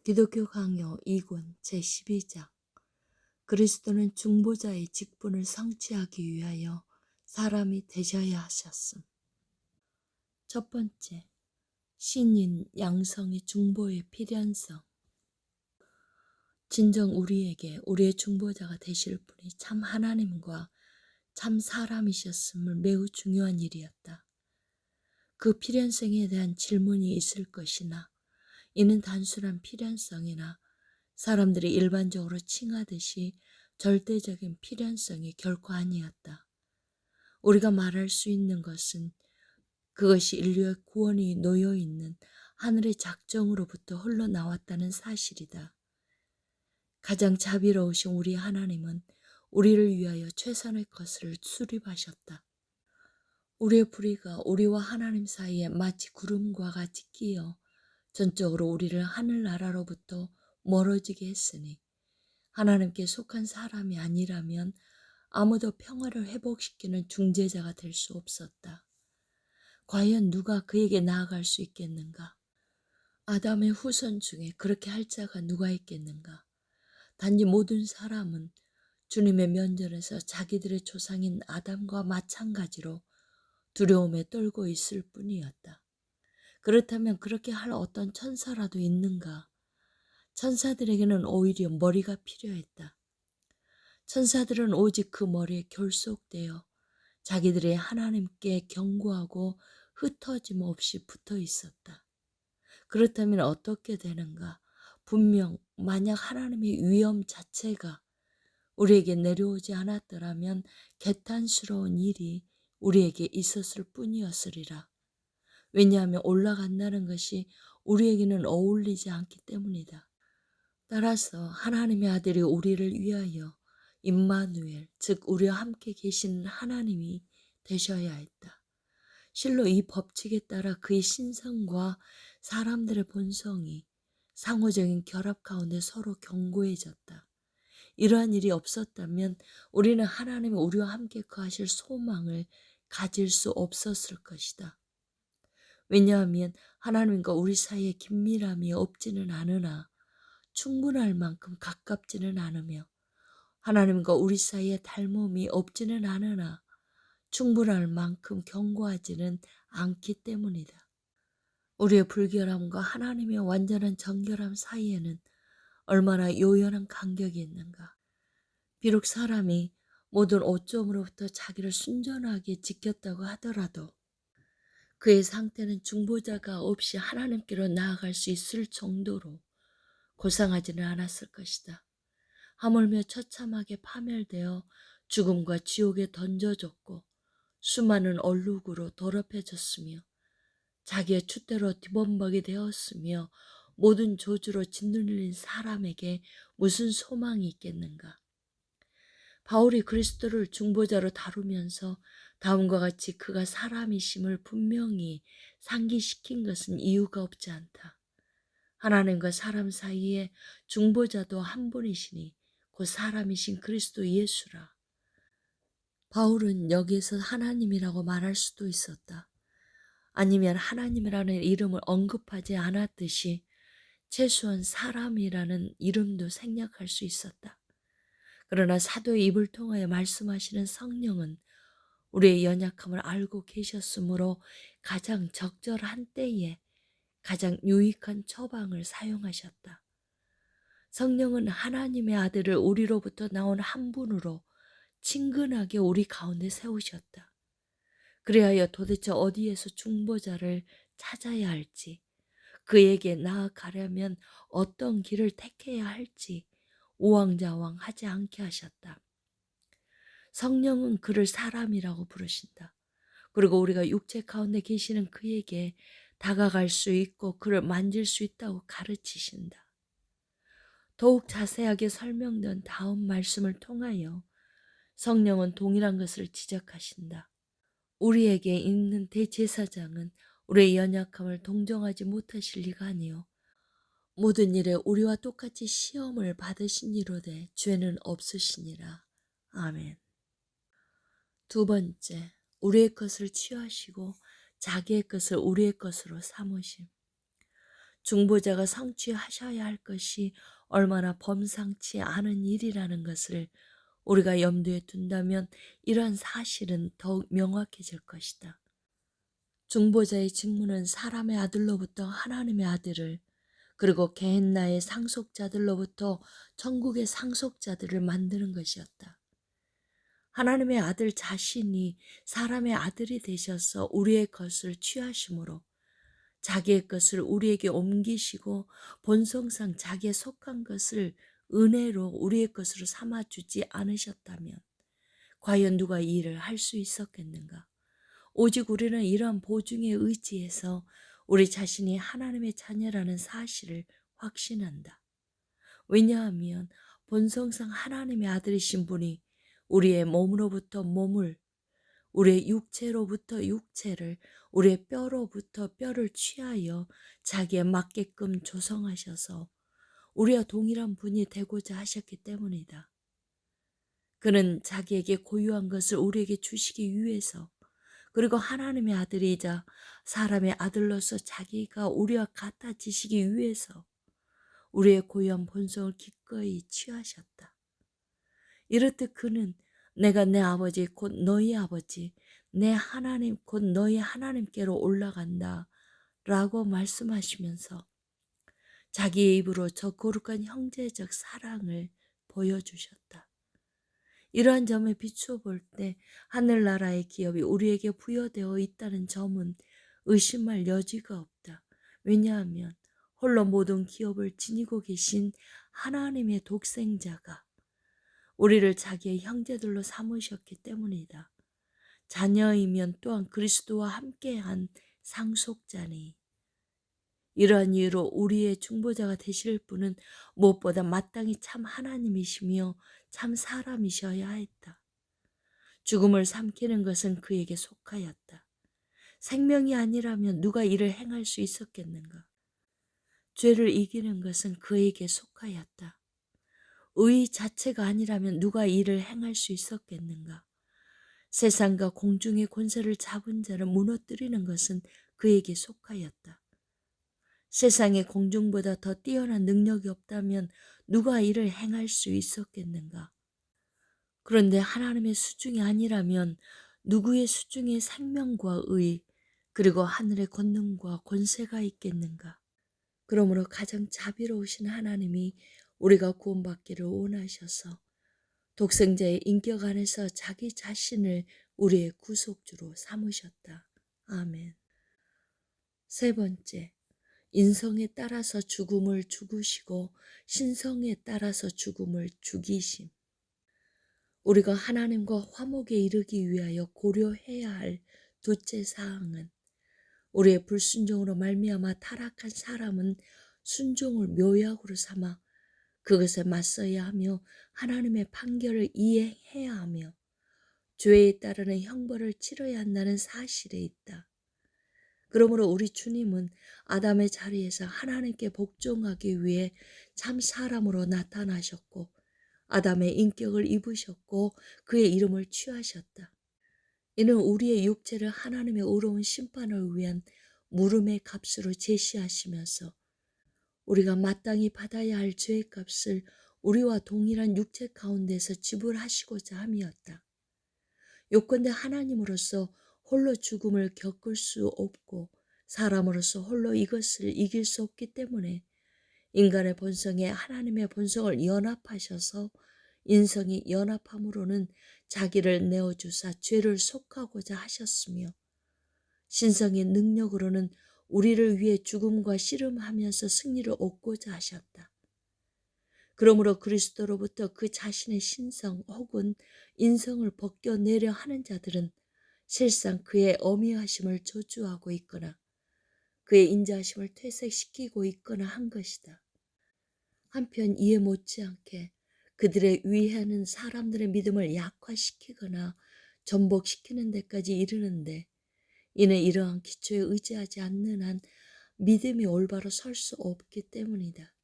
기독교 강요 2권 제12장. 그리스도는 중보자의 직분을 성취하기 위하여 사람이 되셔야 하셨음. 첫 번째, 신인 양성의 중보의 필연성. 진정 우리에게 우리의 중보자가 되실 분이 참 하나님과 참 사람이셨음을 매우 중요한 일이었다. 그 필연성에 대한 질문이 있을 것이나 이는 단순한 필연성이나 사람들이 일반적으로 칭하듯이 절대적인 필연성이 결코 아니었다. 우리가 말할 수 있는 것은 그것이 인류의 구원이 놓여 있는 하늘의 작정으로부터 흘러나왔다는 사실이다. 가장 자비로우신 우리 하나님은 우리를 위하여 최선의 것을 수립하셨다. 우리의 불의가 우리와 하나님 사이에 마치 구름과 같이 끼어 전적으로 우리를 하늘나라로부터 멀어지게 했으니 하나님께 속한 사람이 아니라면 아무도 평화를 회복시키는 중재자가 될 수 없었다. 과연 누가 그에게 나아갈 수 있겠는가? 아담의 후손 중에 그렇게 할 자가 누가 있겠는가? 단지 모든 사람은 주님의 면전에서 자기들의 조상인 아담과 마찬가지로 두려움에 떨고 있을 뿐이었다. 그렇다면 그렇게 할 어떤 천사라도 있는가? 천사들에게는 오히려 머리가 필요했다. 천사들은 오직 그 머리에 결속되어 자기들의 하나님께 경고하고 흩어짐 없이 붙어 있었다. 그렇다면 어떻게 되는가? 분명 만약 하나님의 위엄 자체가 우리에게 내려오지 않았더라면 개탄스러운 일이 우리에게 있었을 뿐이었으리라. 왜냐하면 올라간다는 것이 우리에게는 어울리지 않기 때문이다. 따라서 하나님의 아들이 우리를 위하여 임마누엘, 즉 우리와 함께 계시는 하나님이 되셔야 했다. 실로 이 법칙에 따라 그의 신성과 사람들의 본성이 상호적인 결합 가운데 서로 견고해졌다. 이러한 일이 없었다면 우리는 하나님이 우리와 함께 거하실 소망을 가질 수 없었을 것이다. 왜냐하면 하나님과 우리 사이에 긴밀함이 없지는 않으나 충분할 만큼 가깝지는 않으며 하나님과 우리 사이에 닮음이 없지는 않으나 충분할 만큼 견고하지는 않기 때문이다. 우리의 불결함과 하나님의 완전한 정결함 사이에는 얼마나 요연한 간격이 있는가. 비록 사람이 모든 오점으로부터 자기를 순전하게 지켰다고 하더라도 그의 상태는 중보자가 없이 하나님께로 나아갈 수 있을 정도로 고상하지는 않았을 것이다. 하물며 처참하게 파멸되어 죽음과 지옥에 던져졌고 수많은 얼룩으로 더럽혀졌으며 자기의 추대로 뒤범벅이 되었으며 모든 저주로 짓눌린 사람에게 무슨 소망이 있겠는가. 바울이 그리스도를 중보자로 다루면서 다음과 같이 그가 사람이심을 분명히 상기시킨 것은 이유가 없지 않다. 하나님과 사람 사이에 중보자도 한 분이시니 곧 사람이신 그리스도 예수라. 바울은 여기에서 하나님이라고 말할 수도 있었다. 아니면 하나님이라는 이름을 언급하지 않았듯이 최소한 사람이라는 이름도 생략할 수 있었다. 그러나 사도의 입을 통하여 말씀하시는 성령은 우리의 연약함을 알고 계셨으므로 가장 적절한 때에 가장 유익한 처방을 사용하셨다. 성령은 하나님의 아들을 우리로부터 나온 한 분으로 친근하게 우리 가운데 세우셨다. 그리하여 도대체 어디에서 중보자를 찾아야 할지, 그에게 나아가려면 어떤 길을 택해야 할지 우왕좌왕하지 않게 하셨다. 성령은 그를 사람이라고 부르신다. 그리고 우리가 육체 가운데 계시는 그에게 다가갈 수 있고 그를 만질 수 있다고 가르치신다. 더욱 자세하게 설명된 다음 말씀을 통하여 성령은 동일한 것을 지적하신다. 우리에게 있는 대제사장은 우리의 연약함을 동정하지 못하실 리가 아니요 모든 일에 우리와 똑같이 시험을 받으시니로되 죄는 없으시니라. 아멘. 두 번째, 우리의 것을 취하시고 자기의 것을 우리의 것으로 삼으심. 중보자가 성취하셔야 할 것이 얼마나 범상치 않은 일이라는 것을 우리가 염두에 둔다면 이러한 사실은 더욱 명확해질 것이다. 중보자의 직무는 사람의 아들로부터 하나님의 아들을, 그리고 게헨나의 상속자들로부터 천국의 상속자들을 만드는 것이었다. 하나님의 아들 자신이 사람의 아들이 되셔서 우리의 것을 취하심으로 자기의 것을 우리에게 옮기시고 본성상 자기에 속한 것을 은혜로 우리의 것으로 삼아주지 않으셨다면 과연 누가 이 일을 할 수 있었겠는가? 오직 우리는 이러한 보증에 의지해서 우리 자신이 하나님의 자녀라는 사실을 확신한다. 왜냐하면 본성상 하나님의 아들이신 분이 우리의 몸으로부터 몸을, 우리의 육체로부터 육체를, 우리의 뼈로부터 뼈를 취하여 자기에 맞게끔 조성하셔서 우리와 동일한 분이 되고자 하셨기 때문이다. 그는 자기에게 고유한 것을 우리에게 주시기 위해서, 그리고 하나님의 아들이자 사람의 아들로서 자기가 우리와 같아지시기 위해서 우리의 고유한 본성을 기꺼이 취하셨다. 이렇듯 그는 내가 내 아버지 곧 너희 아버지, 내 하나님 곧 너희 하나님께로 올라간다 라고 말씀하시면서 자기의 입으로 저 거룩한 형제적 사랑을 보여주셨다. 이러한 점에 비추어 볼 때 하늘나라의 기업이 우리에게 부여되어 있다는 점은 의심할 여지가 없다. 왜냐하면 홀로 모든 기업을 지니고 계신 하나님의 독생자가 우리를 자기의 형제들로 삼으셨기 때문이다. 자녀이면 또한 그리스도와 함께한 상속자니, 이러한 이유로 우리의 중보자가 되실 분은 무엇보다 마땅히 참 하나님이시며 참 사람이셔야 했다. 죽음을 삼키는 것은 그에게 속하였다. 생명이 아니라면 누가 이를 행할 수 있었겠는가? 죄를 이기는 것은 그에게 속하였다. 의 자체가 아니라면 누가 이를 행할 수 있었겠는가? 세상과 공중의 권세를 잡은 자를 무너뜨리는 것은 그에게 속하였다. 세상의 공중보다 더 뛰어난 능력이 없다면 누가 이를 행할 수 있었겠는가? 그런데 하나님의 수중이 아니라면 누구의 수중에 생명과 의, 그리고 하늘의 권능과 권세가 있겠는가? 그러므로 가장 자비로우신 하나님이 우리가 구원받기를 원하셔서 독생자의 인격 안에서 자기 자신을 우리의 구속주로 삼으셨다. 아멘. 세 번째, 인성에 따라서 죽음을 죽으시고 신성에 따라서 죽음을 죽이심. 우리가 하나님과 화목에 이르기 위하여 고려해야 할 둘째 사항은 우리의 불순종으로 말미암아 타락한 사람은 순종을 묘약으로 삼아 그것에 맞서야 하며 하나님의 판결을 이행해야 하며 죄에 따르는 형벌을 치러야 한다는 사실에 있다. 그러므로 우리 주님은 아담의 자리에서 하나님께 복종하기 위해 참 사람으로 나타나셨고 아담의 인격을 입으셨고 그의 이름을 취하셨다. 이는 우리의 육체를 하나님의 의로운 심판을 위한 물음의 값으로 제시하시면서 우리가 마땅히 받아야 할 죄의 값을 우리와 동일한 육체 가운데서 지불하시고자 함이었다. 요컨대 하나님으로서 홀로 죽음을 겪을 수 없고 사람으로서 홀로 이것을 이길 수 없기 때문에 인간의 본성에 하나님의 본성을 연합하셔서 인성이 연합함으로는 자기를 내어주사 죄를 속하고자 하셨으며 신성의 능력으로는 우리를 위해 죽음과 씨름하면서 승리를 얻고자 하셨다. 그러므로 그리스도로부터 그 자신의 신성 혹은 인성을 벗겨내려 하는 자들은 실상 그의 어미하심을 저주하고 있거나 그의 인자하심을 퇴색시키고 있거나 한 것이다. 한편 이에 못지않게 그들의 위해하는 사람들의 믿음을 약화시키거나 전복시키는 데까지 이르는데 이는 이러한 기초에 의지하지 않는 한 믿음이 올바로 설 수 없기 때문이다.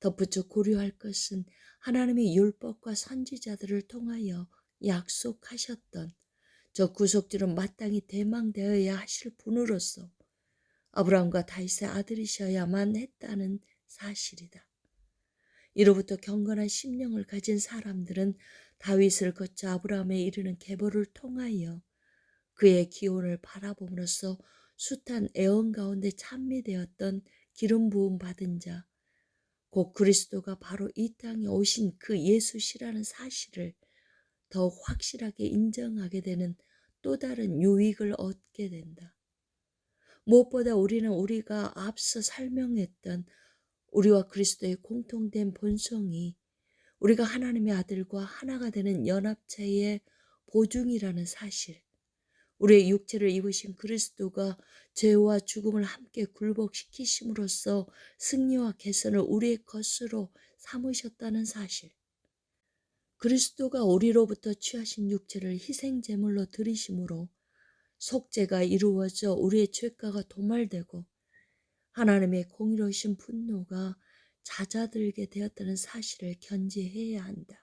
덧붙여 고려할 것은 하나님의 율법과 선지자들을 통하여 약속하셨던 저 구속주는 마땅히 대망되어야 하실 분으로서 아브라함과 다윗의 아들이셔야만 했다는 사실이다. 이로부터 경건한 심령을 가진 사람들은 다윗을 거쳐 아브라함에 이르는 계보를 통하여 그의 기원을 바라봄으로써 숱한 애언 가운데 찬미되었던 기름 부음 받은 자, 곧 그리스도가 바로 이 땅에 오신 그 예수시라는 사실을 더욱 확실하게 인정하게 되는 또 다른 유익을 얻게 된다. 무엇보다 우리는 우리가 앞서 설명했던 우리와 그리스도의 공통된 본성이 우리가 하나님의 아들과 하나가 되는 연합체의 보증이라는 사실, 우리의 육체를 입으신 그리스도가 죄와 죽음을 함께 굴복시키심으로써 승리와 개선을 우리의 것으로 삼으셨다는 사실, 그리스도가 우리로부터 취하신 육체를 희생제물로 드리심으로 속죄가 이루어져 우리의 죄가가 도말되고 하나님의 공의로우신 분노가 잦아들게 되었다는 사실을 견지해야 한다.